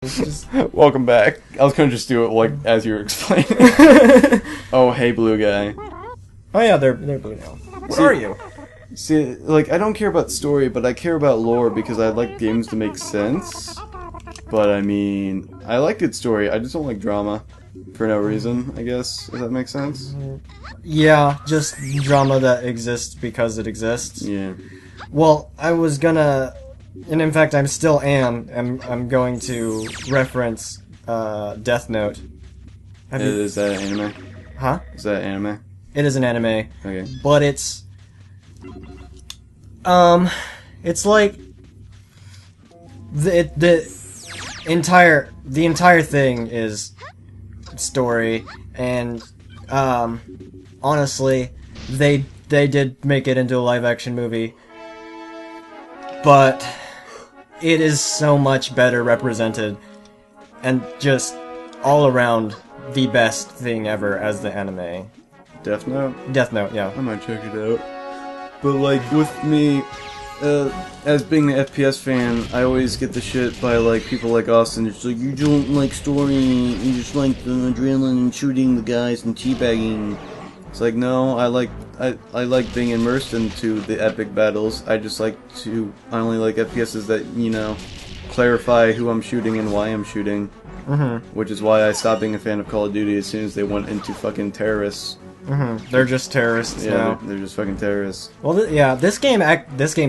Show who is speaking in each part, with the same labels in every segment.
Speaker 1: It's just...
Speaker 2: Welcome back. I was gonna just do it like as you were explaining. Oh, hey, blue guy.
Speaker 1: Oh yeah, they're blue now. What are you?
Speaker 2: See, like, I don't care about story, but I care about lore because I like games to make sense. But, I mean, I like good story, I just don't like drama. For no reason, I guess, if that makes sense.
Speaker 1: Yeah, just drama that exists because it exists.
Speaker 2: Yeah.
Speaker 1: Well, I was gonna... And in fact, I'm still am. I'm going to reference Death Note.
Speaker 2: Is that anime?
Speaker 1: Huh?
Speaker 2: Is that anime?
Speaker 1: It is an anime.
Speaker 2: Okay.
Speaker 1: But it's like the entire thing is story, and honestly, they did make it into a live action movie, but it is so much better represented and just all around the best thing ever as the anime.
Speaker 2: Death Note?
Speaker 1: Death Note, yeah.
Speaker 2: I might check it out. But, like, with me, as being an FPS fan, I always get the shit by, like, people like Austin. It's like, you don't like story, you just like the adrenaline and shooting the guys and teabagging. It's like, no, I like being immersed into the epic battles. I only like FPSs that, you know, clarify who I'm shooting and why I'm shooting.
Speaker 1: Mm-hmm.
Speaker 2: Which is why I stopped being a fan of Call of Duty as soon as they went into fucking terrorists.
Speaker 1: Mm-hmm. They're just terrorists now.
Speaker 2: They're just fucking terrorists.
Speaker 1: Well, this game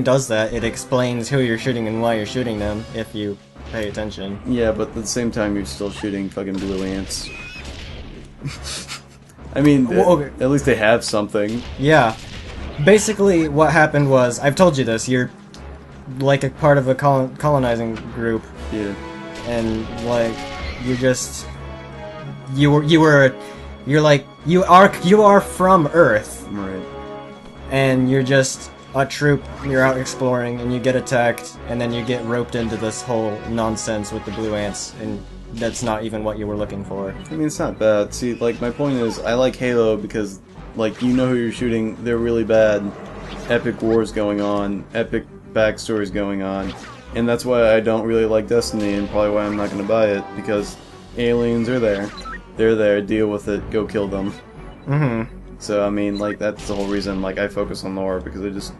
Speaker 1: does that. It explains who you're shooting and why you're shooting them, if you pay attention.
Speaker 2: Yeah, but at the same time, you're still shooting fucking blue ants. I mean, at least they have something.
Speaker 1: Yeah. Basically, what happened was, I've told you this, you're like a part of a colonizing group.
Speaker 2: Yeah.
Speaker 1: And, like, you are from Earth.
Speaker 2: Right.
Speaker 1: And you're just a troop, you're out exploring, and you get attacked, and then you get roped into this whole nonsense with the blue ants, and that's not even what you were looking for.
Speaker 2: I mean, it's not bad. See, like, my point is, I like Halo because, like, you know who you're shooting, they're really bad. Epic wars going on, epic backstories going on, and that's why I don't really like Destiny, and probably why I'm not going to buy it, because aliens are there. They're there, deal with it, go kill them.
Speaker 1: Mm-hmm.
Speaker 2: So, I mean, like, that's the whole reason, like, I focus on lore, because I just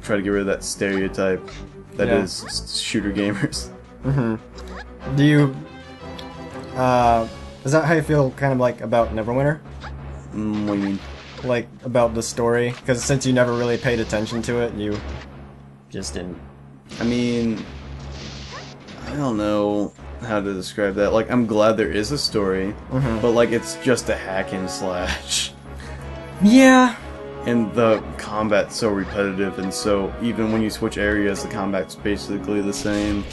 Speaker 2: try to get rid of that stereotype that is shooter gamers.
Speaker 1: Mm-hmm. Do you... is that how you feel, kind of, like, about Neverwinter?
Speaker 2: What do you mean?
Speaker 1: Like, about the story? Because since you never really paid attention to it, you just didn't...
Speaker 2: I mean... I don't know how to describe that. Like, I'm glad there is a story, but, like, it's just a hack and slash.
Speaker 1: Yeah.
Speaker 2: And the combat's so repetitive, and so even when you switch areas, the combat's basically the same.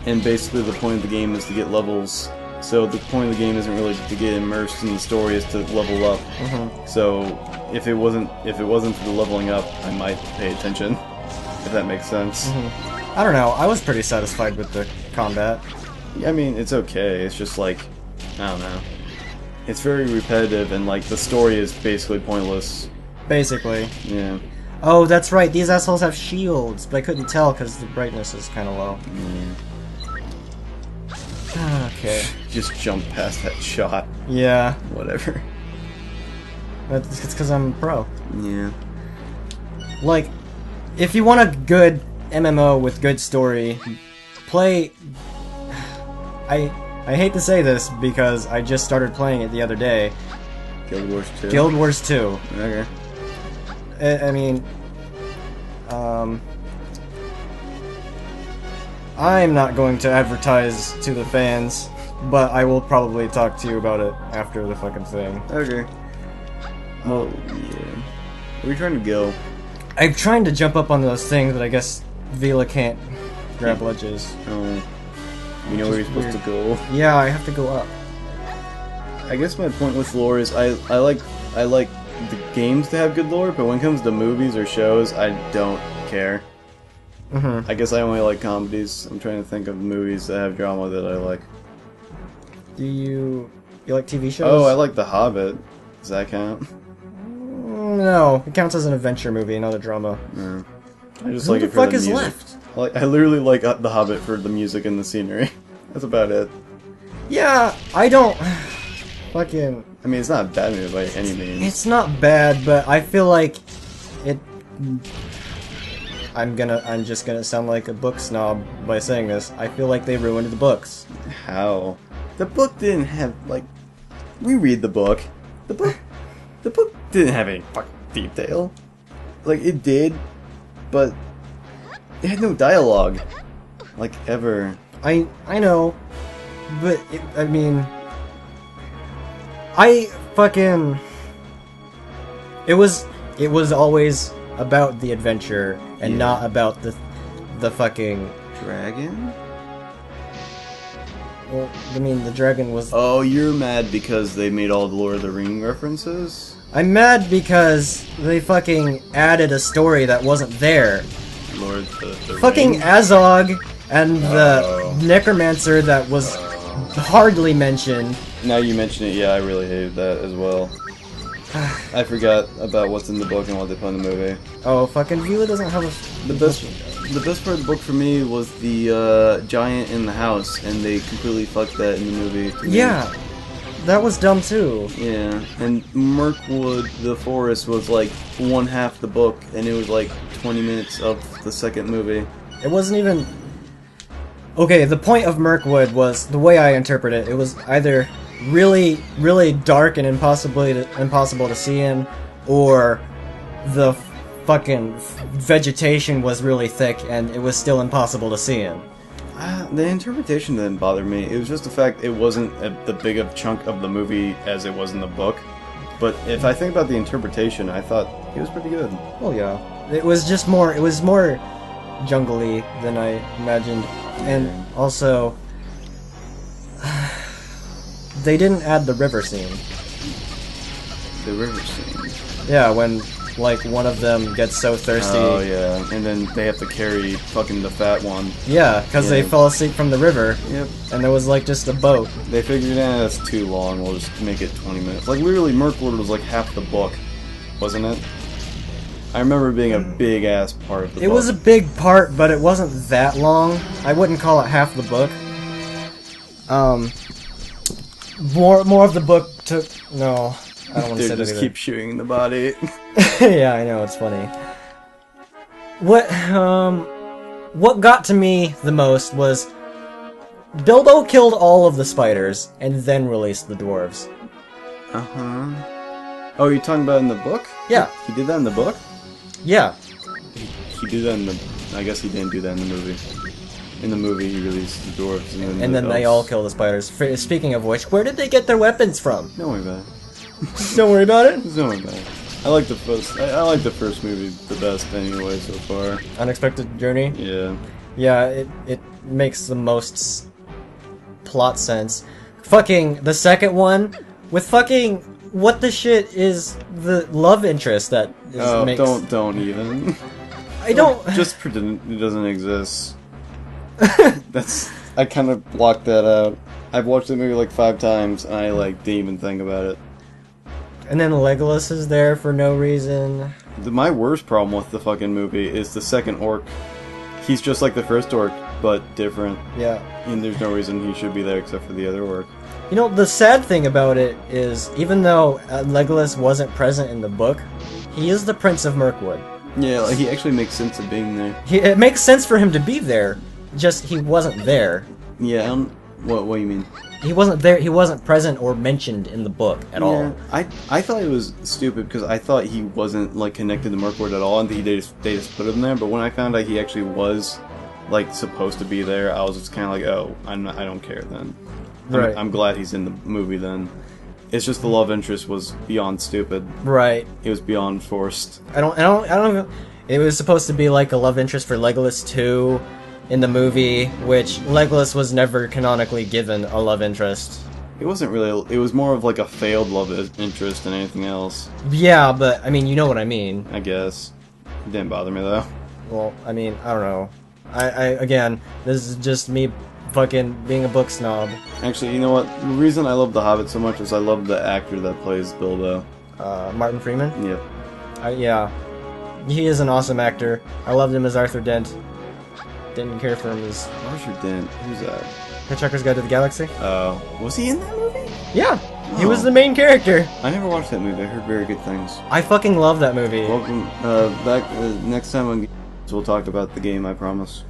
Speaker 2: And basically the point of the game is to get levels. So the point of the game isn't really to get immersed in the story, is to level up. So if it wasn't for the leveling up, I might pay attention, if that makes sense.
Speaker 1: I don't know, I was pretty satisfied with the combat.
Speaker 2: I mean, it's okay, it's just like, I don't know. It's very repetitive, and like, the story is basically pointless.
Speaker 1: Basically.
Speaker 2: Yeah.
Speaker 1: Oh, that's right, these assholes have shields, but I couldn't tell because the brightness is kind of low. Okay.
Speaker 2: Just jump past that shot.
Speaker 1: Yeah.
Speaker 2: Whatever.
Speaker 1: It's because I'm a pro.
Speaker 2: Yeah.
Speaker 1: Like, if you want a good MMO with good story, play... I hate to say this because I just started playing it the other day.
Speaker 2: Guild Wars 2?
Speaker 1: Guild Wars 2.
Speaker 2: Okay.
Speaker 1: I mean... I'm not going to advertise to the fans, but I will probably talk to you about it after the fucking thing.
Speaker 2: Okay. Oh, yeah. Where are you trying to go?
Speaker 1: I'm trying to jump up on those things, but I guess Vila can't grab ledges.
Speaker 2: Oh. You know where you're supposed to go?
Speaker 1: Yeah, I have to go up.
Speaker 2: I guess my point with lore is I like the games to have good lore, but when it comes to movies or shows, I don't care. I guess I only like comedies. I'm trying to think of movies that have drama that I like.
Speaker 1: Do you like TV shows?
Speaker 2: Oh, I like The Hobbit. Does that count?
Speaker 1: No, it counts as an adventure movie, not a drama.
Speaker 2: Yeah. I just
Speaker 1: Who
Speaker 2: like
Speaker 1: the
Speaker 2: it for
Speaker 1: fuck
Speaker 2: the
Speaker 1: is
Speaker 2: music.
Speaker 1: left?
Speaker 2: I literally like The Hobbit for the music and the scenery. That's about it.
Speaker 1: Yeah, I don't... Fucking...
Speaker 2: I mean, it's not a bad movie by any means.
Speaker 1: It's not bad, but I feel like it... I'm just gonna sound like a book snob by saying this. I feel like they ruined the books.
Speaker 2: How? The book didn't have, like... We read the book. The book didn't have any fucking detail. Like, it did, but it had no dialogue. Like, ever.
Speaker 1: I know, but I mean, I fucking... It was always about the adventure and not about the fucking...
Speaker 2: Dragon?
Speaker 1: Well, I mean, the dragon was...
Speaker 2: Oh, you're mad because they made all the Lord of the Rings references?
Speaker 1: I'm mad because they fucking added a story that wasn't there.
Speaker 2: Lord of the
Speaker 1: Fucking
Speaker 2: Rings?
Speaker 1: Azog and the necromancer that was hardly mentioned.
Speaker 2: Now you mention it, yeah, I really hated that as well. I forgot about what's in the book and what they put in the movie.
Speaker 1: Oh, fucking Vila doesn't have a...
Speaker 2: The best part of the book for me was the giant in the house, and they completely fucked that in the movie. To me.
Speaker 1: Yeah, that was dumb too.
Speaker 2: Yeah, and Mirkwood, the forest, was like one half the book, and it was like 20 minutes of the second movie.
Speaker 1: It wasn't even... Okay, the point of Mirkwood was, the way I interpret it, it was either really, really dark and impossible to see in, or the fucking vegetation was really thick and it was still impossible to see in.
Speaker 2: The interpretation didn't bother me. It was just the fact it wasn't the big of chunk of the movie as it was in the book. But if I think about the interpretation, I thought it was pretty good.
Speaker 1: Oh yeah. It was just more, it was more jungly than I imagined. And also, they didn't add the river scene.
Speaker 2: The river scene?
Speaker 1: Yeah, when, like, one of them gets so thirsty.
Speaker 2: Oh, yeah. And then they have to carry fucking the fat one.
Speaker 1: Yeah, because they fell asleep from the river.
Speaker 2: Yep.
Speaker 1: And there was, like, just a boat.
Speaker 2: They figured, that's too long, we'll just make it 20 minutes. Like, literally, Mirkwood was like half the book, wasn't it? I remember it being a big-ass part of the book.
Speaker 1: It was a big part, but it wasn't that long. I wouldn't call it half the book. More of the book took... No, I don't want to say that
Speaker 2: just
Speaker 1: either.
Speaker 2: keep shooting the body.
Speaker 1: Yeah, I know, it's funny. What got to me the most was Bilbo killed all of the spiders and then released the dwarves.
Speaker 2: Uh-huh. Oh, you're talking about in the book?
Speaker 1: Yeah.
Speaker 2: He did that in the book?
Speaker 1: Yeah.
Speaker 2: He did that in the... I guess he didn't do that in the movie. In the movie, he released the dwarves
Speaker 1: and then they all kill the spiders. Speaking of which, where did they get their weapons from?
Speaker 2: Don't worry about it.
Speaker 1: Don't worry about it?
Speaker 2: Don't worry about it. I like the first... I like the first movie the best anyway so far.
Speaker 1: Unexpected Journey?
Speaker 2: Yeah.
Speaker 1: Yeah, it makes the most plot sense. Fucking the second one with fucking what the shit is the love interest that is makes...
Speaker 2: don't even.
Speaker 1: I don't
Speaker 2: just pretend it doesn't exist. I kind of blocked that out. I've watched the movie like 5 times and I like didn't even think about it.
Speaker 1: And then Legolas is there for no reason.
Speaker 2: My worst problem with the fucking movie is the second orc. He's just like the first orc, but different.
Speaker 1: Yeah.
Speaker 2: And there's no reason he should be there except for the other orc.
Speaker 1: You know, the sad thing about it is, even though Legolas wasn't present in the book, he is the Prince of Mirkwood.
Speaker 2: Yeah, like he actually makes sense of being there.
Speaker 1: It makes sense for him to be there, just he wasn't there.
Speaker 2: Yeah, what do you mean?
Speaker 1: He wasn't there, he wasn't present or mentioned in the book at all.
Speaker 2: I thought it was stupid because I thought he wasn't like connected to Mirkwood at all and they just put him there, but when I found out he actually was like supposed to be there, I was just kind of like, oh, I don't care then.
Speaker 1: Right.
Speaker 2: I'm glad he's in the movie then. It's just the love interest was beyond stupid.
Speaker 1: Right.
Speaker 2: It was beyond forced.
Speaker 1: I don't. It was supposed to be like a love interest for Legolas too, in the movie, which Legolas was never canonically given a love interest.
Speaker 2: It wasn't really. It was more of like a failed love interest than anything else.
Speaker 1: Yeah, but I mean, you know what I mean.
Speaker 2: I guess. It didn't bother me though.
Speaker 1: Well, I mean, I don't know. Again, this is just me fucking being a book snob.
Speaker 2: Actually, you know what? The reason I love The Hobbit so much is I love the actor that plays Bilbo.
Speaker 1: Martin Freeman?
Speaker 2: Yep.
Speaker 1: Yeah. He is an awesome actor. I loved him as Arthur Dent. Didn't care for him as...
Speaker 2: Arthur Dent? Who's that?
Speaker 1: Hitchhiker's Guide to the Galaxy.
Speaker 2: Was he in that movie?
Speaker 1: Yeah, he
Speaker 2: Oh.
Speaker 1: was the main character.
Speaker 2: I never watched that movie. I heard very good things.
Speaker 1: I fucking love that movie.
Speaker 2: Welcome back next time on Games, we'll talk about the game, I promise.